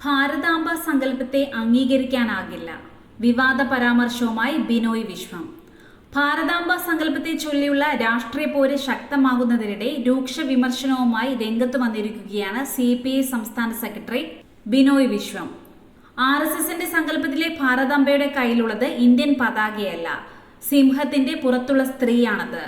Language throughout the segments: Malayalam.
ഭാരതാംബ സങ്കല്പത്തെ അംഗീകരിക്കാനാകില്ല. വിവാദ പരാമർശവുമായി ബിനോയ് വിശ്വം. ഭാരതാംബ സങ്കല്പത്തെ ചൊല്ലിയുള്ള രാഷ്ട്രീയ പോര് ശക്തമാകുന്നതിനിടെ രൂക്ഷ വിമർശനവുമായി രംഗത്ത് വന്നിരിക്കുകയാണ് CPI സംസ്ഥാന സെക്രട്ടറി ബിനോയ് വിശ്വം. RSSന്റെ സങ്കല്പത്തിലെ ഭാരതാംബയുടെ കയ്യിലുള്ളത് ഇന്ത്യൻ പതാകയല്ല, സിംഹത്തിന്റെ പുറത്തുള്ള സ്ത്രീയാണത്.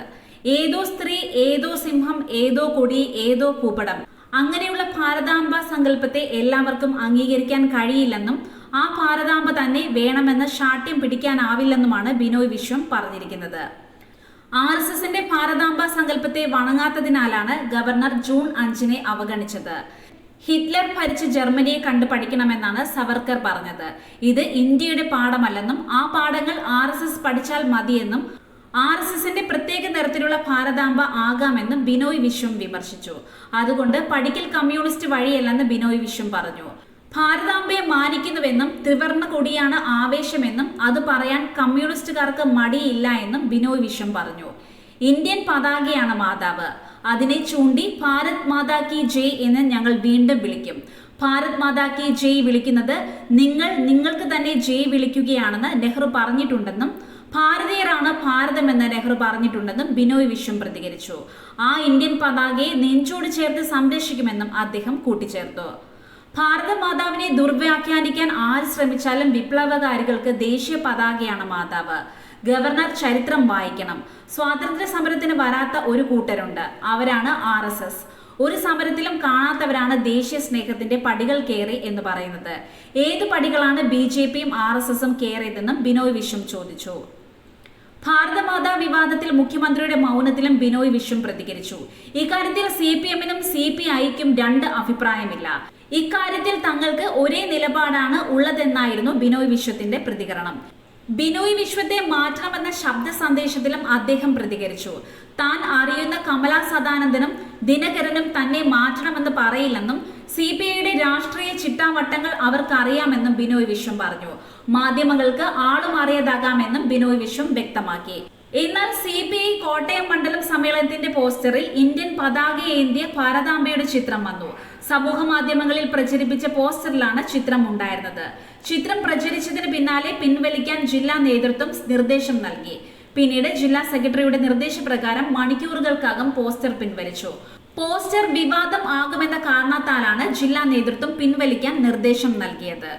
ഏതോ സ്ത്രീ, ഏതോ സിംഹം, ഏതോ കൊടി, ഏതോ ഭൂപടം. അങ്ങനെയുള്ള ഭാരതാംബ സങ്കല്പത്തെ എല്ലാവർക്കും അംഗീകരിക്കാൻ കഴിയില്ലെന്നും ആ ഭാരതാംബ തന്നെ വേണമെന്ന് ശാഠ്യം പിടിക്കാനാവില്ലെന്നുമാണ് ബിനോയ് വിശ്വം പറഞ്ഞിരിക്കുന്നത്. RSSന്റെ ഭാരതാംബ സങ്കല്പത്തെ വണങ്ങാത്തതിനാലാണ് ഗവർണർ ജൂൺ 5-നെ അവഗണിച്ചത്. ഹിറ്റ്ലർ ഭരിച്ച ജർമ്മനിയെ കണ്ടു പഠിക്കണമെന്നാണ് സവർക്കർ പറഞ്ഞത്. ഇത് ഇന്ത്യയുടെ പാഠമല്ലെന്നും ആ പാഠങ്ങൾ RSS പഠിച്ചാൽ മതിയെന്നും RSSന്റെ പ്രത്യേക തരത്തിലുള്ള ഭാരതാംബ ആകാമെന്നും ബിനോയ് വിശ്വം വിമർശിച്ചു. അതുകൊണ്ട് പഠിക്കൽ കമ്മ്യൂണിസ്റ്റ് വഴിയല്ലെന്ന് ബിനോയ് വിശ്വം പറഞ്ഞു. ഭാരതാംബയെ മാനിക്കുന്നുവെന്നും ത്രിവർണ്ണ കൊടിയാണ് ആവേശമെന്നും അത് പറയാൻ കമ്മ്യൂണിസ്റ്റുകാർക്ക് മടിയില്ല എന്നും ബിനോയ് വിശ്വം പറഞ്ഞു. ഇന്ത്യൻ പതാകയാണ് മാതാവ്. അതിനെ ചൂണ്ടി ഭാരത് മാതാ കി ജയ് എന്ന് ഞങ്ങൾ വീണ്ടും വിളിക്കും. ഭാരത് മാതാ കി ജയ് വിളിക്കുന്നത് നിങ്ങൾക്ക് തന്നെ ജയ് വിളിക്കുകയാണെന്ന് നെഹ്റു പറഞ്ഞിട്ടുണ്ടെന്നും ഭാരതീയരാണ് ഭാരതമെന്ന് നെഹ്റു പറഞ്ഞിട്ടുണ്ടെന്നും ബിനോയ് വിശ്വം പ്രതികരിച്ചു. ആ ഇന്ത്യൻ പതാകയെ നെഞ്ചോട് ചേർത്ത് സംരക്ഷിക്കുമെന്നും അദ്ദേഹം കൂട്ടിച്ചേർത്തു. ഭാരത മാതാവിനെ ദുർവ്യാഖ്യാനിക്കാൻ ആര് ശ്രമിച്ചാലും വിപ്ലവകാരികൾക്ക് ദേശീയ പതാകയാണ് മാതാവ്. ഗവർണർ ചരിത്രം വായിക്കണം. സ്വാതന്ത്ര്യ സമരത്തിന് വരാത്ത ഒരു കൂട്ടരുണ്ട്, അവരാണ് RSS. ഒരു സമരത്തിലും കാണാത്തവരാണ് ദേശീയ സ്നേഹത്തിന്റെ പടികൾ കയറി എന്ന് പറയുന്നത്. ഏത് പടികളാണ് BJPയും RSSും കയറിയതെന്നും ബിനോയ് വിശ്വം ചോദിച്ചു. ഭാരതമാതാ വിവാദത്തിൽ മുഖ്യമന്ത്രിയുടെ മൗനത്തിലും ബിനോയ് വിശ്വം പ്രതികരിച്ചു. ഇക്കാര്യത്തിൽ CPMനും CPIക്കും രണ്ട് അഭിപ്രായമില്ല. ഇക്കാര്യത്തിൽ തങ്ങൾക്ക് ഒരേ നിലപാടാണ് ഉള്ളതെന്നായിരുന്നു ബിനോയ് വിശ്വത്തിന്റെ പ്രതികരണം. ബിനോയ് വിശ്വത്തെ മാറ്റണമെന്ന ശബ്ദ സന്ദേശത്തിലും അദ്ദേഹം പ്രതികരിച്ചു. താൻ അറിയുന്ന കമലാ സദാനന്ദനും ദിനകരനും തന്നെ മാറ്റണമെന്ന് പറയില്ലെന്നും CPIയുടെ രാഷ്ട്രീയ ചിട്ടാവട്ടങ്ങൾ അവർക്കറിയാമെന്നും ബിനോയ് വിശ്വം പറഞ്ഞു. മാധ്യമങ്ങൾക്ക് ആളുമാറിയതാകാമെന്നും ബിനോയ് വിശ്വം വ്യക്തമാക്കി. എന്നാൽ CPI കോട്ടയം മണ്ഡലം സമ്മേളനത്തിന്റെ പോസ്റ്ററിൽ ഇന്ത്യൻ പതാകയേന്തിയ ഭാരതാംബയുടെ ചിത്രം വന്നു. സമൂഹ മാധ്യമങ്ങളിൽ പ്രചരിപ്പിച്ച പോസ്റ്ററിലാണ് ചിത്രം ഉണ്ടായിരുന്നത്. ചിത്രം പ്രചരിച്ചതിന് പിന്നാലെ പിൻവലിക്കാൻ ജില്ലാ നേതൃത്വം നിർദ്ദേശം നൽകി. പിന്നീട് ജില്ലാ സെക്രട്ടറിയുടെ നിർദ്ദേശപ്രകാരം മണിക്കൂറുകൾക്കകം പോസ്റ്റർ പിൻവലിച്ചു. പോസ്റ്റർ വിവാദം ആകുമെന്ന കാരണത്താലാണ് ജില്ലാ നേതൃത്വം പിൻവലിക്കാൻ നിർദ്ദേശം നൽകിയത്.